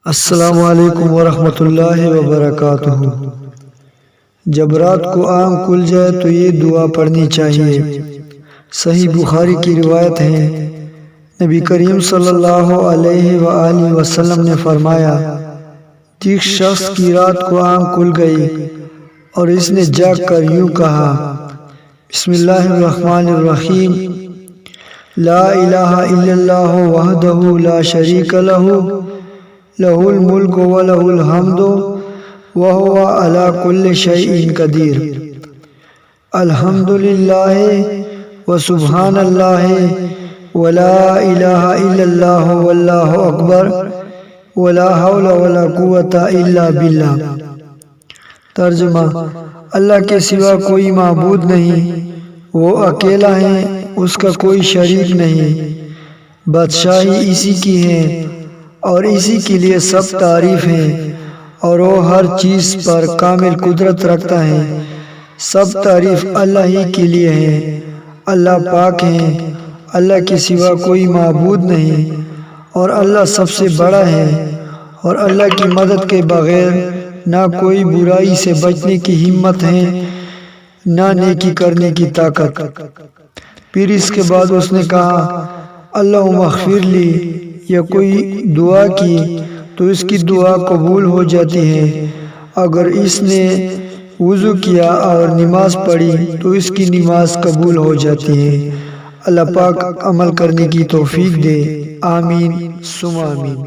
السلام علیکم ورحمۃ اللہ وبرکاتہ۔ جب رات کو آنکھ کھل جائے تو یہ دعا پڑھنی چاہیے۔ صحیح بخاری کی روایت ہے، نبی کریم صلی اللہ علیہ وآلہ وسلم نے فرمایا، جس شخص کی رات کو آنکھ کھل گئی اور اس نے جاگ کر یوں کہا، بسم اللہ الرحمن الرحیم، لا الہ الا اللہ وحدہ لا شریک لہ، لہ الملک ولہ الحمد وہو علی کل شیء قدیر، الحمد للہ وسبحان اللہ ولا الہ الا اللہ واللہ اکبر ولا حول ولا قوت الا باللہ۔ ترجمہ: اللہ کے سوا کوئی معبود نہیں، وہ اکیلا ہے، اس کا کوئی شریک نہیں، بادشاہی اسی کی ہے اور اسی کے لیے سب تعریف ہیں، اور وہ ہر چیز پر کامل قدرت رکھتا ہے۔ سب تعریف اللہ ہی کے لیے ہے۔ اللہ پاک ہے، اللہ کے سوا کوئی معبود نہیں، اور اللہ سب سے بڑا ہے، اور اللہ کی مدد کے بغیر نہ کوئی برائی سے بچنے کی ہمت ہے، نہ نیکی کرنے کی طاقت۔ پھر اس کے بعد اس نے کہا، اللہم اغفر لی، یا کوئی دعا کی تو اس کی دعا قبول ہو جاتی ہے۔ اگر اس نے وضو کیا اور نماز پڑھی تو اس کی نماز قبول ہو جاتی ہے۔ اللہ پاک عمل کرنے کی توفیق دے، آمین ثم آمین۔